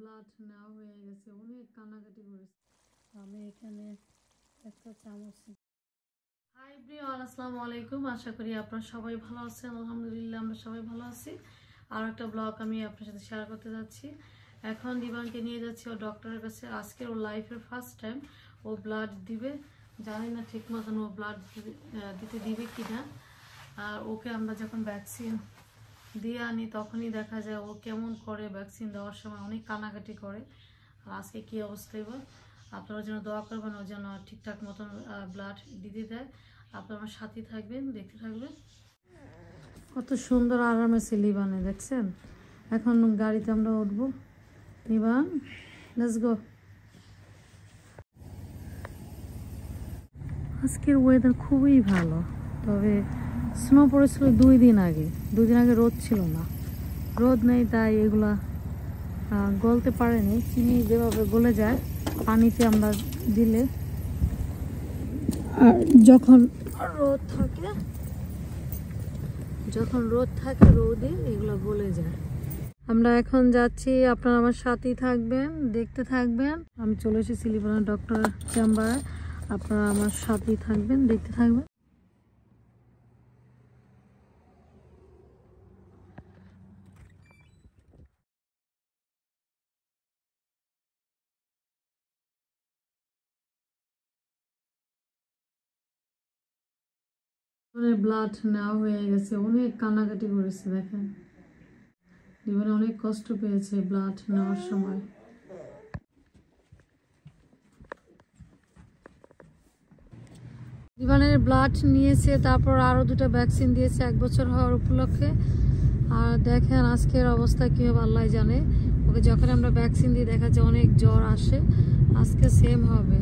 Blood নেওয়া হয়ে গেছে, অনেক কান্নাকাটি করেছে। আমি এখানে একটা চামচ। হাই এভরিওয়ান, আসসালামু আলাইকুম। আশা করি আপনারা সবাই ভালো আছেন। আলহামদুলিল্লাহ আমরা সবাই ভালো আছি। আর একটা ব্লগ আমি আপনার সাথে শেয়ার করতে যাচ্ছি। এখন দিবানকে নিয়ে যাচ্ছি ও ডক্টরের কাছে। আজকে ওর লাইফের ফার্স্ট টাইম ও ব্লাড দিবে। জানি না ঠিক মতন ও ব্লাড দিতে দিবে কিনা। আর ওকে আমরা যখন ভ্যাকসিন দিয়ে আনি তখনই দেখা যায় ও কেমন করে, ভ্যাকসিন দেওয়ার সময় অনেক কান্নাকাটি করে। আর আজকে কী অবস্থা এবার, আপনারা যেন দোয়া করবেন ও যেন ঠিকঠাক মতন ব্লাড দিতে দেয়। আপনারা আমার সাথে থাকবেন, দেখতে থাকবেন। কত সুন্দর আরামে লিবানে, দেখছেন? এখন গাড়িতে আমরা উঠবো। লিবান, লেটস গো। আজকের ওয়েদার খুবই ভালো, তবে স্নো পড়েছিল 2 দিন আগে। 2 দিন আগে রোদ ছিল না, রোদ নেই, তাই এগুলা গলতে পারেনি। চিনি যেভাবে গলে যায় পানিতে আমরা দিলে, আর যখন রোদ থাকে রোদে এগুলো গলে যায়। আমরা এখন যাচ্ছি, আপনারা আমার সাথেই থাকবেন, দেখতে থাকবেন। আমি চলে এসেছি লিবানের ডক্টর চেম্বারে। আপনারা আমার সাথেই থাকবেন, দেখতে থাকবেন। ব্লাড নেওয়া হয়ে গেছে, অনেক কান্নাকাটি করেছে। দেখেন লিবানে অনেক কষ্ট পেয়েছে ব্লাড নেওয়ার সময়। লিবানের ব্লাড নিয়েছে, তারপর আরো 2টা ভ্যাকসিন দিয়েছে 1 বছর হওয়ার উপলক্ষে। আর দেখেন আজকের অবস্থা কি হবে আল্লাহ জানে। ওকে যখন আমরা ভ্যাকসিন দিই দেখা যায় অনেক জ্বর আসে, আজকে সেম হবে।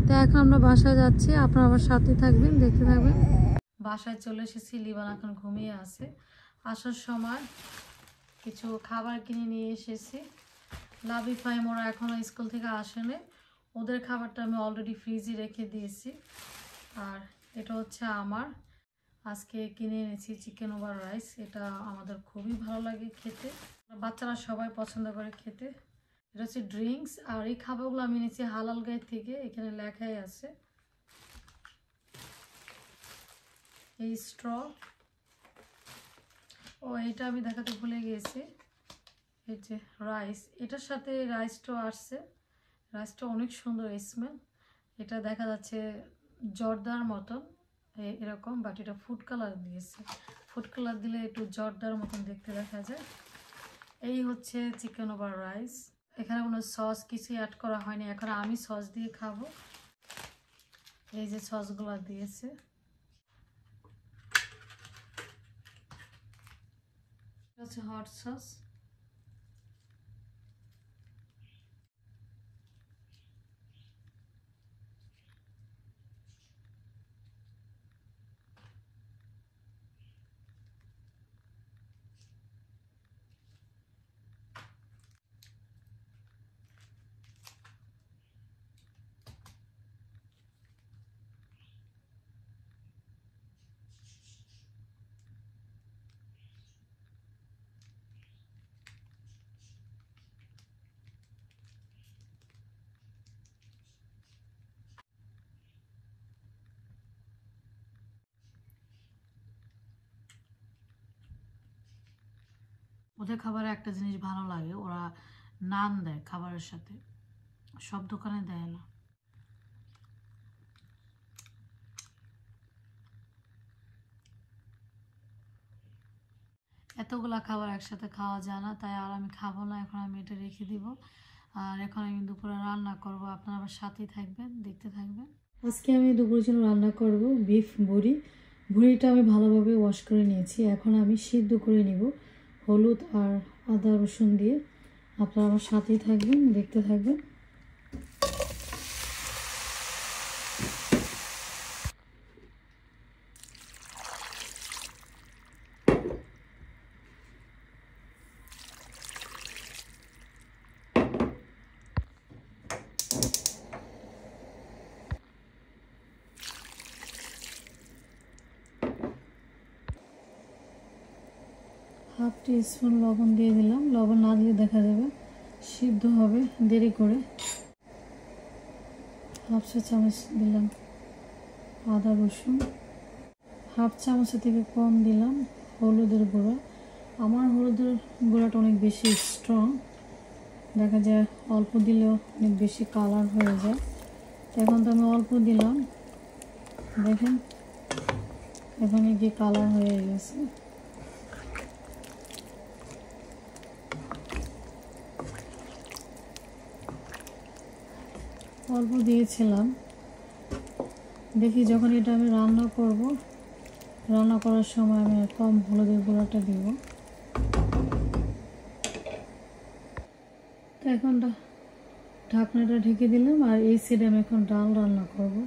তো এখন আমরা বাসায় যাচ্ছি, আপনারা আমার সাথে থাকবেন, দেখতে থাকবেন। বাসায় চলে এসেছি, লিবান এখন ঘুমিয়ে আছে। আসার সময় কিছু খাবার কিনে নিয়ে এসেছি। লাভি ফাইম ওরা এখনো স্কুল থেকে আসেনি, ওদের খাবারটা আমি অলরেডি ফ্রিজে রেখে দিয়েছি। আর এটা হচ্ছে আমার আজকে কিনে এনেছি চিকেন ওভার রাইস। এটা আমাদের খুবই ভালো লাগে খেতে, বাচ্চারা সবাই পছন্দ করে খেতে। এটা হচ্ছে ড্রিঙ্কস। আর এই খাবারগুলো আমি এনেছি হালাল গাই থেকে, এখানে লেখাই আছে। এই স্ট্র, ও এটা আমি দেখাতে ভুলে গিয়েছি। এই যে রাইস, এটার সাথে রাইসটাও আসছে। রাইসটা অনেক সুন্দর স্মেল। এটা দেখা যাচ্ছে জর্দার মতন এরকম, বাট এটা ফুড কালার দিয়েছে। ফুড কালার দিলে একটু জর্দার মতন দেখতে দেখা যায়। এই হচ্ছে চিকেন ওভার রাইস। এখানে কোনো সস কিছু অ্যাড করা হয়নি, এখন আমি সস দিয়ে খাবো। এই যে সসগুলো দিয়েছে, এটা হচ্ছে হট সস। ওদের খাবারে একটা জিনিস ভালো লাগে, ওরা নান দেয় খাবারের সাথে, সব দোকানে দেয় না। এতগুলা খাবার একসাথে খাওয়া যায় না, তাই আর আমি খাবো না। এখন আমি এটা রেখে দিব। আর এখন আমি দুপুরে রান্না করব, আপনারা আমার সাথেই থাকবেন, দেখতে থাকবেন। আজকে আমি দুপুরের জন্য রান্না করব বিফ বুড়ি। বুড়িটা আমি ভালোভাবে ওয়াশ করে নিয়েছি, এখন আমি সিদ্ধ করে নিব হলুদ আর আদা রসুন দিয়ে। আপনারা আমার সাথেই থাকবেন, দেখতে থাকবেন। হাফ টিস্পুন লবণ দিয়ে দিলাম। লবণ না দিলে দেখা যাবে সিদ্ধ হবে দেরি করে। হাফ চা চামচ দিলাম আদা রসুন। হাফ চামচের থেকে কম দিলাম হলুদের গুঁড়ো। আমার হলুদের গুঁড়োটা অনেক বেশি স্ট্রং, দেখা যায় অল্প দিলেও অনেক বেশি কালার হয়ে যায়। এখন তো আমি অল্প দিলাম, দেখেন এখানে কি কালার হয়ে গেছে। অল্প দিয়েছিলাম, দেখি যখন এটা আমি রান্না করব, রান্না করার সময় আমি কম হলুদের গুঁড়োটা দিব। তো এখন ঢাকনাটা ঢেকে দিলাম, আর এই সাইডে আমি এখন ডাল রান্না করব।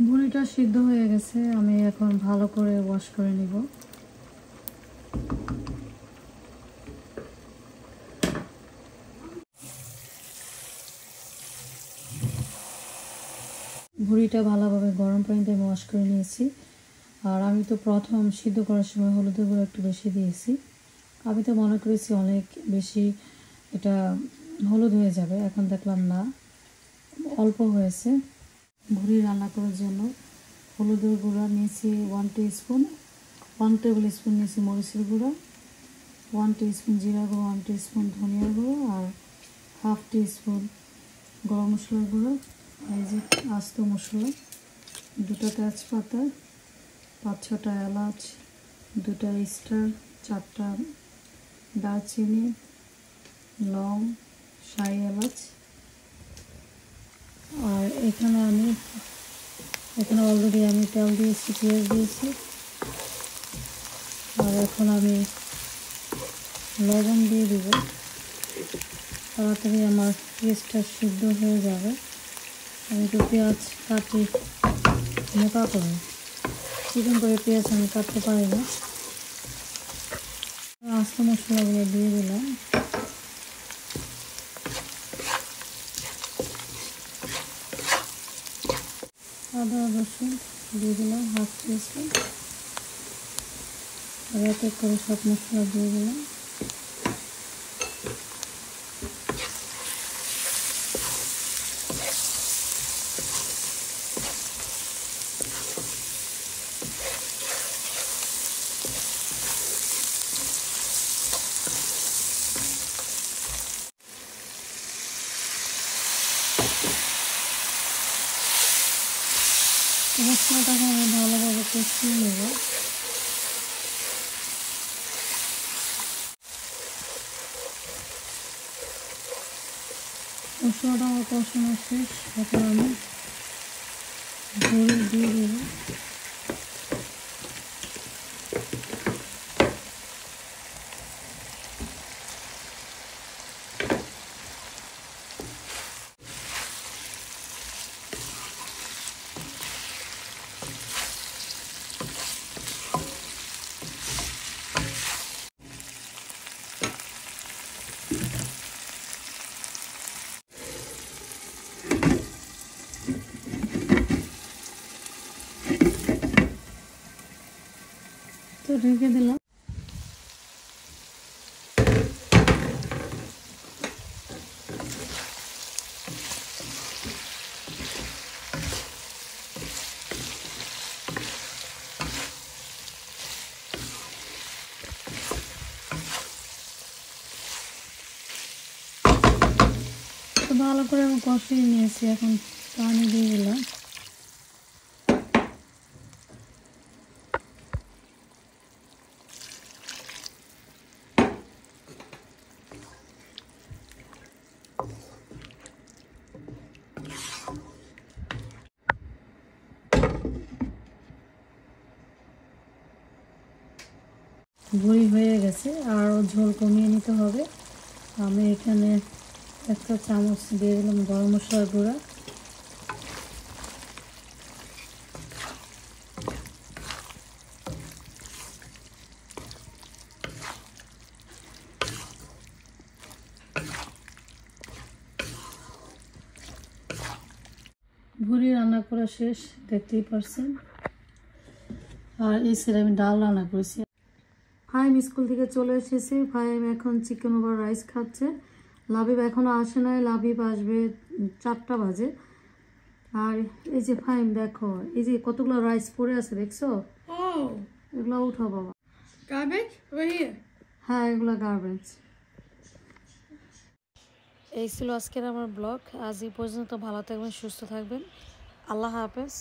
ভুঁড়িটা সিদ্ধ হয়ে গেছে, আমি এখন ভালো করে ওয়াশ করে নিব। ভুঁড়িটা ভালোভাবে গরম পানিতে আমি ওয়াশ করে নিয়েছি। আর আমি তো প্রথম সিদ্ধ করার সময় হলুদের গুঁড়ো একটু বেশি দিয়েছি। আমি তো মনে করেছি অনেক বেশি এটা হলুদ হয়ে যাবে, এখন দেখলাম না, অল্প হয়েছে। ভুঁড়ি রান্না করার জন্য হলুদের গুঁড়া নিয়েছি 1 টিস্পুন, 1 টেবিল স্পুন নিয়েছি মরিচের গুঁড়া, 1 টিস্পুন জিরা গুঁড়ো, 1 টিস্পুন ধনিয়া গুঁড়ো, আর হাফ টিস্পুন গরম মশলার গুঁড়ো, এই যে আস্ত মশলা, 2টা তেজপাতা, 5-6টা এলাচ, 2টা স্টার, 4টা দারচিনি, লং, শাহি এলাচ। আর এখানে অলরেডি আমি তেল দিয়েছি, পেঁয়াজ দিয়েছি। আর এখন আমি লবণ দিয়ে দিব, তাড়াতাড়ি আমার পেঁয়াজটা সিদ্ধ হয়ে যাবে। আমি তো পেঁয়াজ কাটি মোটা করে, চিকন করে পেঁয়াজ আমি কাটতে পারি না। আস্ত মশলাগুলো দিয়ে দিলাম। আদা রসুন দিয়ে দিলাম হাফ টিস্পুন, আর এক এক করে সব মশলা দিয়ে দিলাম। মশলাটাকে আমি ভালোভাবে কষিয়ে নেব। মশলাটা আমার কষানো শেষ, এখন আমি ভুঁড়ি দিয়ে দেব। তো ঢেকে দিলাম। তো ভালো করে আমি কষিয়ে নিয়েছি, এখন পানি দিয়ে দিলাম। ভুঁড়ি হয়ে গেছে, আরও ঝোল কমিয়ে নিতে হবে। আমি এখানে একটা চামচ দিয়ে দিলাম গরম মশলার গুঁড়া, ভুড়ি রান্না করা শেষ, দেখতেই পারছেন। আর এই সাইডে আমি ডাল রান্না করেছি। ফাহিম স্কুল থেকে চলে এসেছে, ফাহিম এখন চিকেন ওভার রাইস খাচ্ছে। লাবিব এখনও আসে নাই, লাবিব আসবে 4টা বাজে। আর এই যে ফাহিম দেখো, এই যে কতগুলো রাইস পড়ে আছে দেখছো? এগুলো উঠাও বাবা। Garbage? Right here. হ্যাঁ, এগুলো গার্বেজ। এই ছিল আজকের আমার ব্লগ। আজ এই পর্যন্ত। ভালো থাকবেন, সুস্থ থাকবেন। আল্লাহ হাফেজ।